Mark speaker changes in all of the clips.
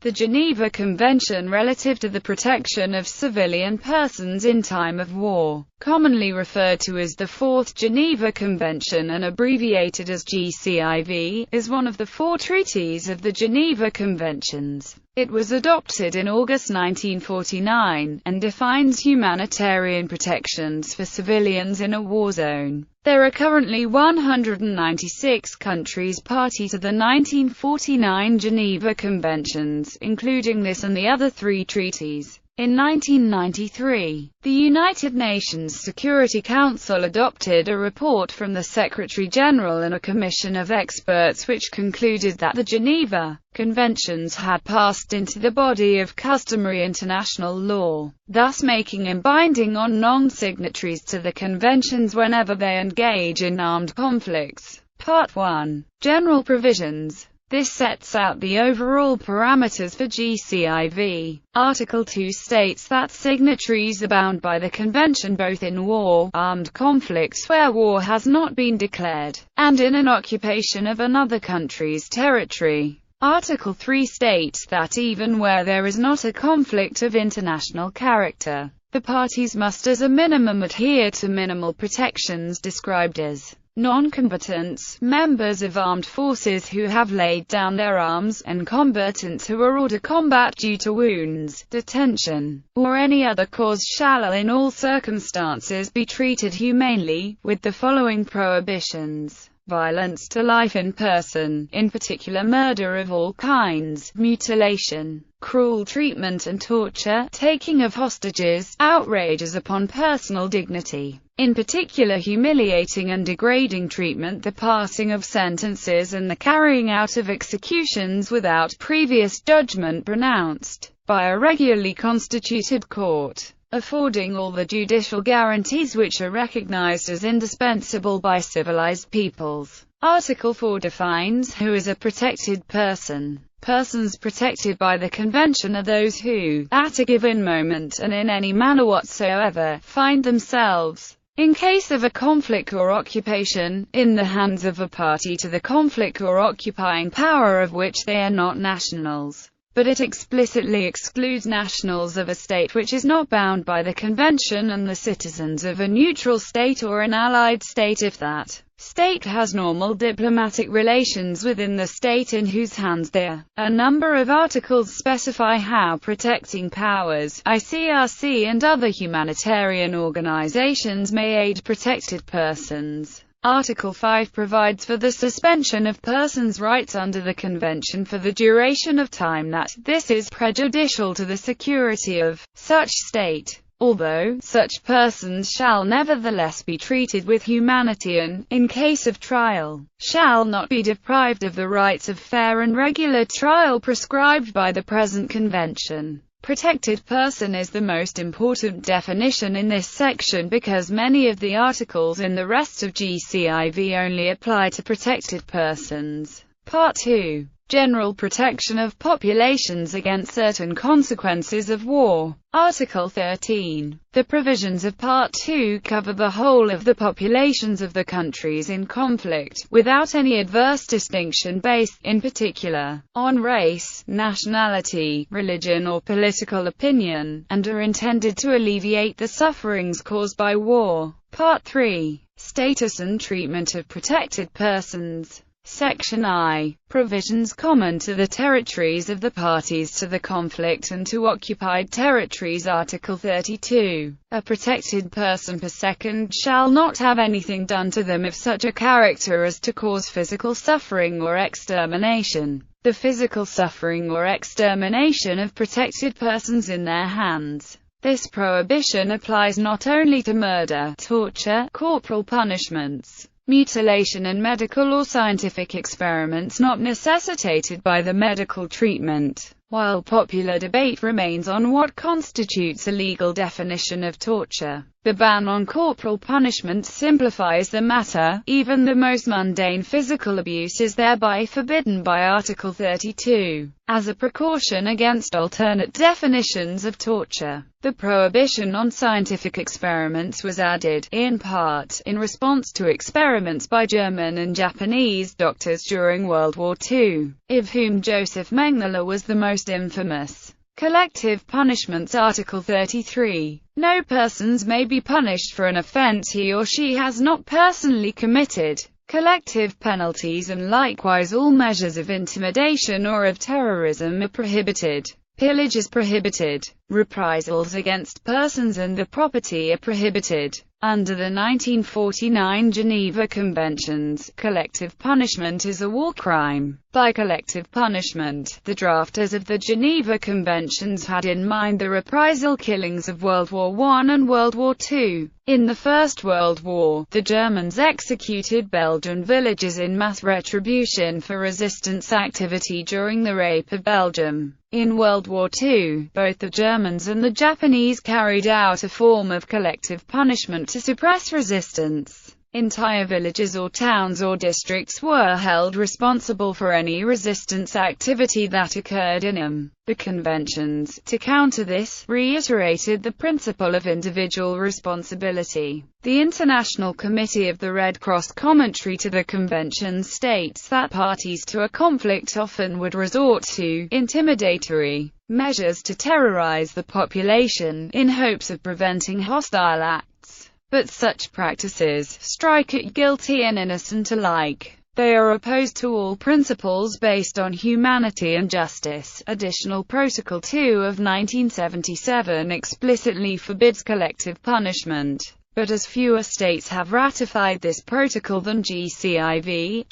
Speaker 1: The Geneva Convention relative to the protection of civilian persons in time of war, commonly referred to as the Fourth Geneva Convention and abbreviated as GCIV, is one of the 4 treaties of the Geneva Conventions. It was adopted in August 1949, and defines humanitarian protections for civilians in a war zone. There are currently 196 countries party to the 1949 Geneva Conventions, including this and the other 3 treaties. In 1993, the United Nations Security Council adopted a report from the Secretary-General and a commission of experts which concluded that the Geneva Conventions had passed into the body of customary international law, thus making them binding on non-signatories to the conventions whenever they engage in armed conflicts. Part 1. General Provisions. This sets out the overall parameters for GCIV. Article 2 states that signatories are bound by the convention both in war, armed conflicts where war has not been declared, and in an occupation of another country's territory. Article 3 states that even where there is not a conflict of international character, the parties must as a minimum adhere to minimal protections described as non-combatants, members of armed forces who have laid down their arms, and combatants who are ordered to combat due to wounds, detention, or any other cause shall in all circumstances be treated humanely, with the following prohibitions: violence to life in person, in particular murder of all kinds, mutilation, cruel treatment and torture, taking of hostages, outrages upon personal dignity, in particular humiliating and degrading treatment, the passing of sentences and the carrying out of executions without previous judgment pronounced by a regularly constituted court, affording all the judicial guarantees which are recognized as indispensable by civilized peoples. Article 4 defines who is a protected person. Persons protected by the Convention are those who, at a given moment and in any manner whatsoever, find themselves, in case of a conflict or occupation, in the hands of a party to the conflict or occupying power of which they are not nationals. But it explicitly excludes nationals of a state which is not bound by the Convention and the citizens of a neutral state or an allied state if that state has normal diplomatic relations within the state in whose hands they are. A number of articles specify how protecting powers, ICRC and other humanitarian organizations may aid protected persons. Article 5 provides for the suspension of persons' rights under the Convention for the duration of time that this is prejudicial to the security of such state, although such persons shall nevertheless be treated with humanity and, in case of trial, shall not be deprived of the rights of fair and regular trial prescribed by the present Convention. Protected person is the most important definition in this section because many of the articles in the rest of GCIV only apply to protected persons. Part 2. General protection of populations against certain consequences of war. Article 13. The provisions of Part 2 cover the whole of the populations of the countries in conflict, without any adverse distinction based, in particular, on race, nationality, religion or political opinion, and are intended to alleviate the sufferings caused by war. Part 3. Status and treatment of protected persons. Section I. Provisions common to the territories of the parties to the conflict and to occupied territories. Article 32. A protected person per second shall not have anything done to them of such a character as to cause physical suffering or extermination. The physical suffering or extermination of protected persons in their hands. This prohibition applies not only to murder, torture, corporal punishments, mutilation and medical or scientific experiments not necessitated by the medical treatment, while popular debate remains on what constitutes a legal definition of torture. The ban on corporal punishment simplifies the matter. Even the most mundane physical abuse is thereby forbidden by Article 32, as a precaution against alternate definitions of torture. The prohibition on scientific experiments was added, in part, in response to experiments by German and Japanese doctors during World War II, of whom Joseph Mengele was the most most infamous. Collective punishments. Article 33. No persons may be punished for an offence he or she has not personally committed. Collective penalties and likewise all measures of intimidation or of terrorism are prohibited. Pillage is prohibited. Reprisals against persons and the property are prohibited. Under the 1949 Geneva Conventions, collective punishment is a war crime. By collective punishment, the drafters of the Geneva Conventions had in mind the reprisal killings of World War I and World War II. In the First World War, the Germans executed Belgian villages in mass retribution for resistance activity during the Rape of Belgium. In World War II, both the Germans and the Japanese carried out a form of collective punishment to suppress resistance. Entire villages or towns or districts were held responsible for any resistance activity that occurred in them. The conventions, to counter this, reiterated the principle of individual responsibility. The International Committee of the Red Cross commentary to the convention states that parties to a conflict often would resort to intimidatory measures to terrorize the population, in hopes of preventing hostile acts. But such practices strike at guilty and innocent alike. They are opposed to all principles based on humanity and justice. Additional Protocol 2 of 1977 explicitly forbids collective punishment. But as fewer states have ratified this protocol than GCIV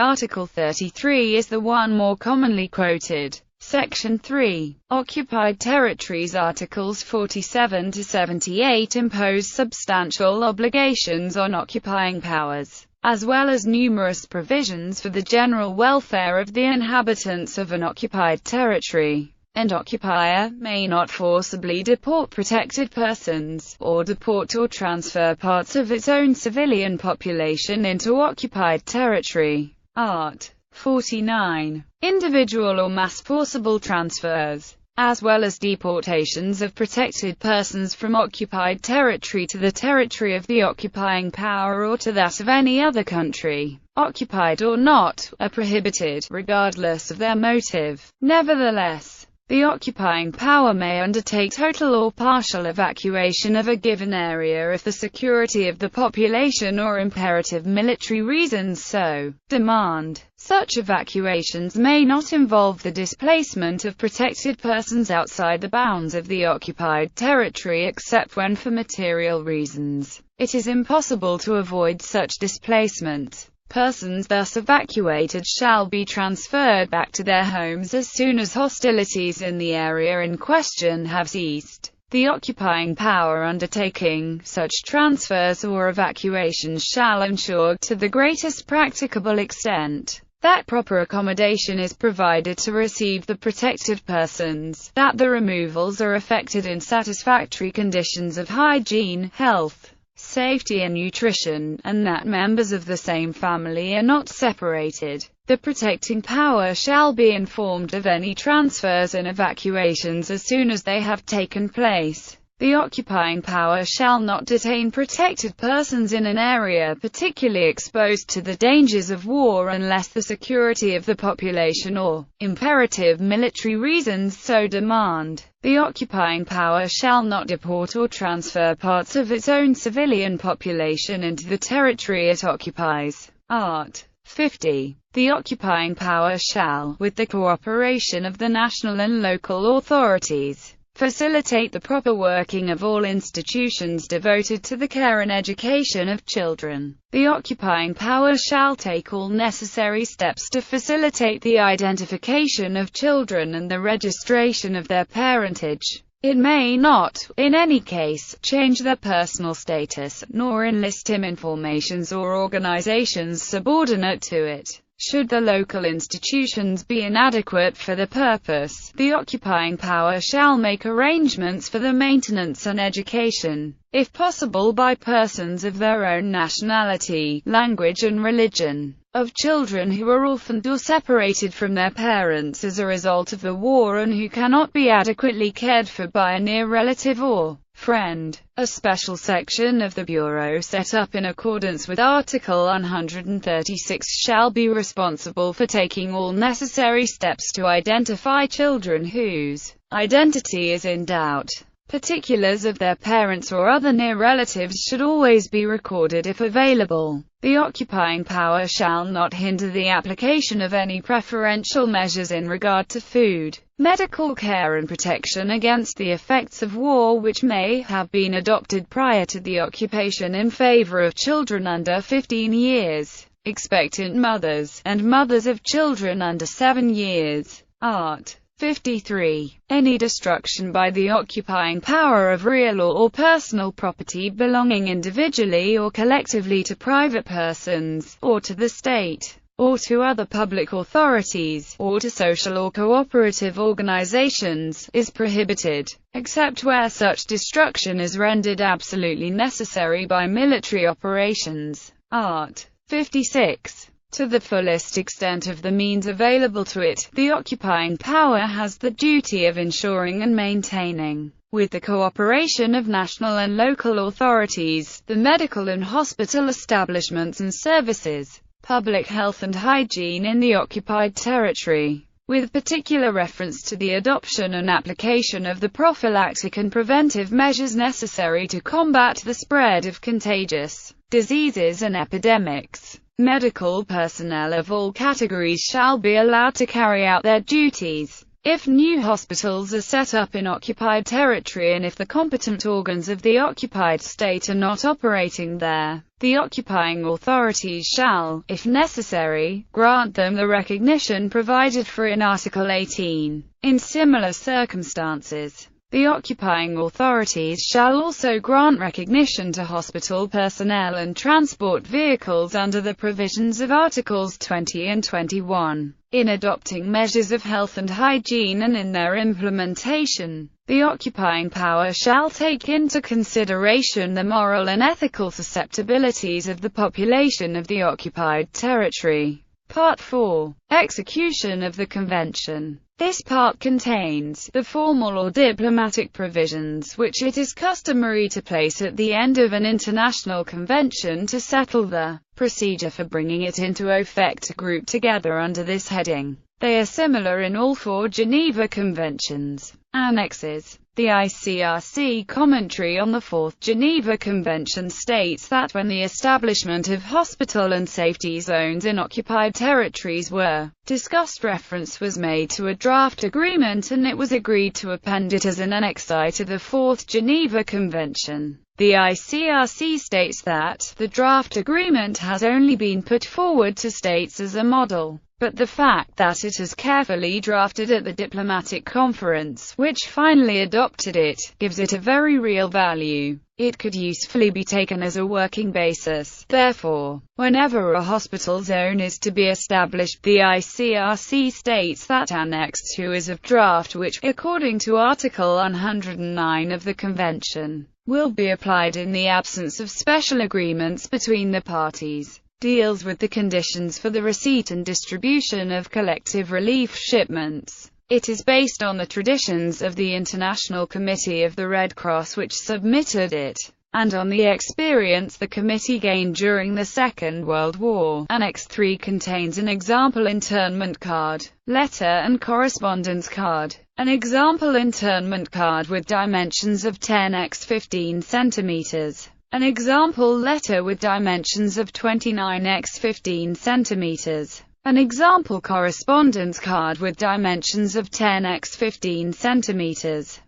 Speaker 1: Article 33 is the one more commonly quoted. Section 3. Occupied territories. Articles 47 to 78 impose substantial obligations on occupying powers, as well as numerous provisions for the general welfare of the inhabitants of an occupied territory. An occupier may not forcibly deport protected persons, or deport or transfer parts of its own civilian population into occupied territory. Art. 49. Individual or mass forcible transfers, as well as deportations of protected persons from occupied territory to the territory of the occupying power or to that of any other country, occupied or not, are prohibited, regardless of their motive. Nevertheless, the occupying power may undertake total or partial evacuation of a given area if the security of the population or imperative military reasons so demand. Such evacuations may not involve the displacement of protected persons outside the bounds of the occupied territory except when for material reasons it is impossible to avoid such displacement. Persons thus evacuated shall be transferred back to their homes as soon as hostilities in the area in question have ceased. The occupying power undertaking such transfers or evacuations shall ensure, to the greatest practicable extent, that proper accommodation is provided to receive the protected persons, that the removals are effected in satisfactory conditions of hygiene, health, safety and nutrition, and that members of the same family are not separated. The protecting power shall be informed of any transfers and evacuations as soon as they have taken place. The occupying power shall not detain protected persons in an area particularly exposed to the dangers of war unless the security of the population or imperative military reasons so demand. The occupying power shall not deport or transfer parts of its own civilian population into the territory it occupies. Art. 50. The occupying power shall, with the cooperation of the national and local authorities, facilitate the proper working of all institutions devoted to the care and education of children. The occupying power shall take all necessary steps to facilitate the identification of children and the registration of their parentage. It may not, in any case, change their personal status, nor enlist him in formations or organizations subordinate to it. Should the local institutions be inadequate for the purpose, the occupying power shall make arrangements for the maintenance and education, if possible by persons of their own nationality, language and religion, of children who are orphaned or separated from their parents as a result of the war and who cannot be adequately cared for by a near relative or Friend. A special section of the Bureau set up in accordance with Article 136 shall be responsible for taking all necessary steps to identify children whose identity is in doubt. Particulars of their parents or other near relatives should always be recorded if available. The occupying power shall not hinder the application of any preferential measures in regard to food, medical care and protection against the effects of war which may have been adopted prior to the occupation in favor of children under 15 years, expectant mothers, and mothers of children under 7 years. Art. 53. Any destruction by the occupying power of real or personal property belonging individually or collectively to private persons, or to the state, or to other public authorities, or to social or cooperative organizations, is prohibited, except where such destruction is rendered absolutely necessary by military operations. Art. 56. To the fullest extent of the means available to it, the occupying power has the duty of ensuring and maintaining, with the cooperation of national and local authorities, the medical and hospital establishments and services, public health and hygiene in the occupied territory, with particular reference to the adoption and application of the prophylactic and preventive measures necessary to combat the spread of contagious diseases and epidemics. Medical personnel of all categories shall be allowed to carry out their duties. If new hospitals are set up in occupied territory and if the competent organs of the occupied state are not operating there, the occupying authorities shall, if necessary, grant them the recognition provided for in Article 18. In similar circumstances, the occupying authorities shall also grant recognition to hospital personnel and transport vehicles under the provisions of Articles 20 and 21. In adopting measures of health and hygiene and in their implementation, the occupying power shall take into consideration the moral and ethical susceptibilities of the population of the occupied territory. Part 4. Execution of the Convention. This part contains the formal or diplomatic provisions which it is customary to place at the end of an international convention to settle the procedure for bringing it into effect, grouped together under this heading. They are similar in all 4 Geneva Conventions. Annexes. The ICRC commentary on the 4th Geneva Convention states that when the establishment of hospital and safety zones in occupied territories were discussed, reference was made to a draft agreement and it was agreed to append it as an annex I to the 4th Geneva Convention. The ICRC states that the draft agreement has only been put forward to states as a model, but the fact that it is carefully drafted at the diplomatic conference, which finally adopted it, gives it a very real value. It could usefully be taken as a working basis. Therefore, whenever a hospital zone is to be established, the ICRC states that Annex II is of draft which, according to Article 109 of the Convention, will be applied in the absence of special agreements between the parties, deals with the conditions for the receipt and distribution of collective relief shipments. It is based on the traditions of the International Committee of the Red Cross which submitted it, and on the experience the committee gained during the Second World War. Annex III contains an example internment card, letter and correspondence card, an example internment card with dimensions of 10 x 15 centimeters, an example letter with dimensions of 29 x 15 centimeters, an example correspondence card with dimensions of 10 x 15 centimeters.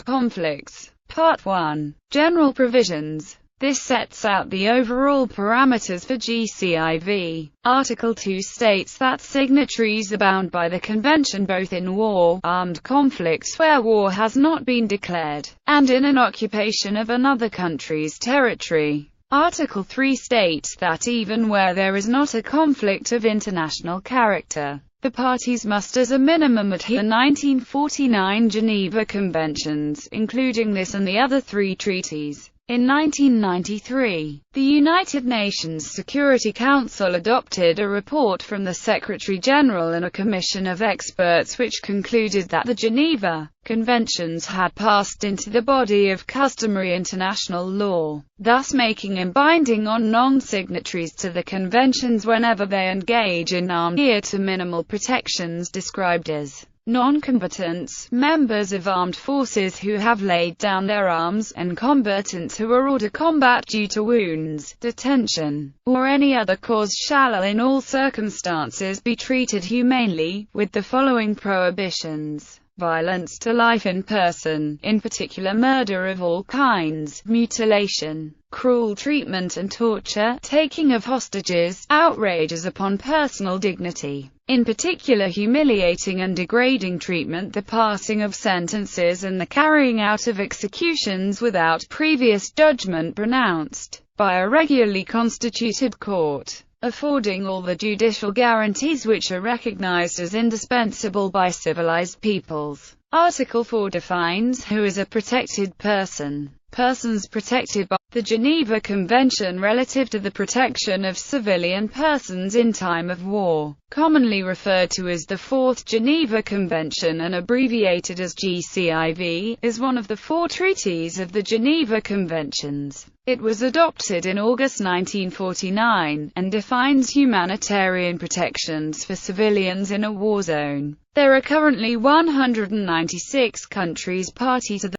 Speaker 1: Conflicts. Part 1. General provisions. This sets out the overall parameters for GCIV. Article 2 states that signatories are bound by the Convention both in war, armed conflicts where war has not been declared, and in an occupation of another country's territory. Article 3 states that even where there is not a conflict of international character, the parties must as a minimum adhere to the 1949 Geneva Conventions, including this and the other 3 treaties. In 1993, the United Nations Security Council adopted a report from the Secretary-General and a commission of experts which concluded that the Geneva Conventions had passed into the body of customary international law, thus making them binding on non-signatories to the conventions whenever they engage in armed gear to minimal protections described as non-combatants, members of armed forces who have laid down their arms, and combatants who are ordered to combat due to wounds, detention, or any other cause shall in all circumstances be treated humanely, with the following prohibitions: violence to life in person, in particular murder of all kinds, mutilation, cruel treatment and torture, taking of hostages, outrages upon personal dignity, in particular humiliating and degrading treatment, the passing of sentences and the carrying out of executions without previous judgment pronounced by a regularly constituted court, affording all the judicial guarantees which are recognized as indispensable by civilized peoples. Article 4 defines who is a protected person. Persons protected by the Geneva Convention relative to the protection of civilian persons in time of war, commonly referred to as the Fourth Geneva Convention and abbreviated as GCIV, is one of the 4 treaties of the Geneva Conventions. It was adopted in August 1949, and defines humanitarian protections for civilians in a war zone. There are currently 196 countries party to the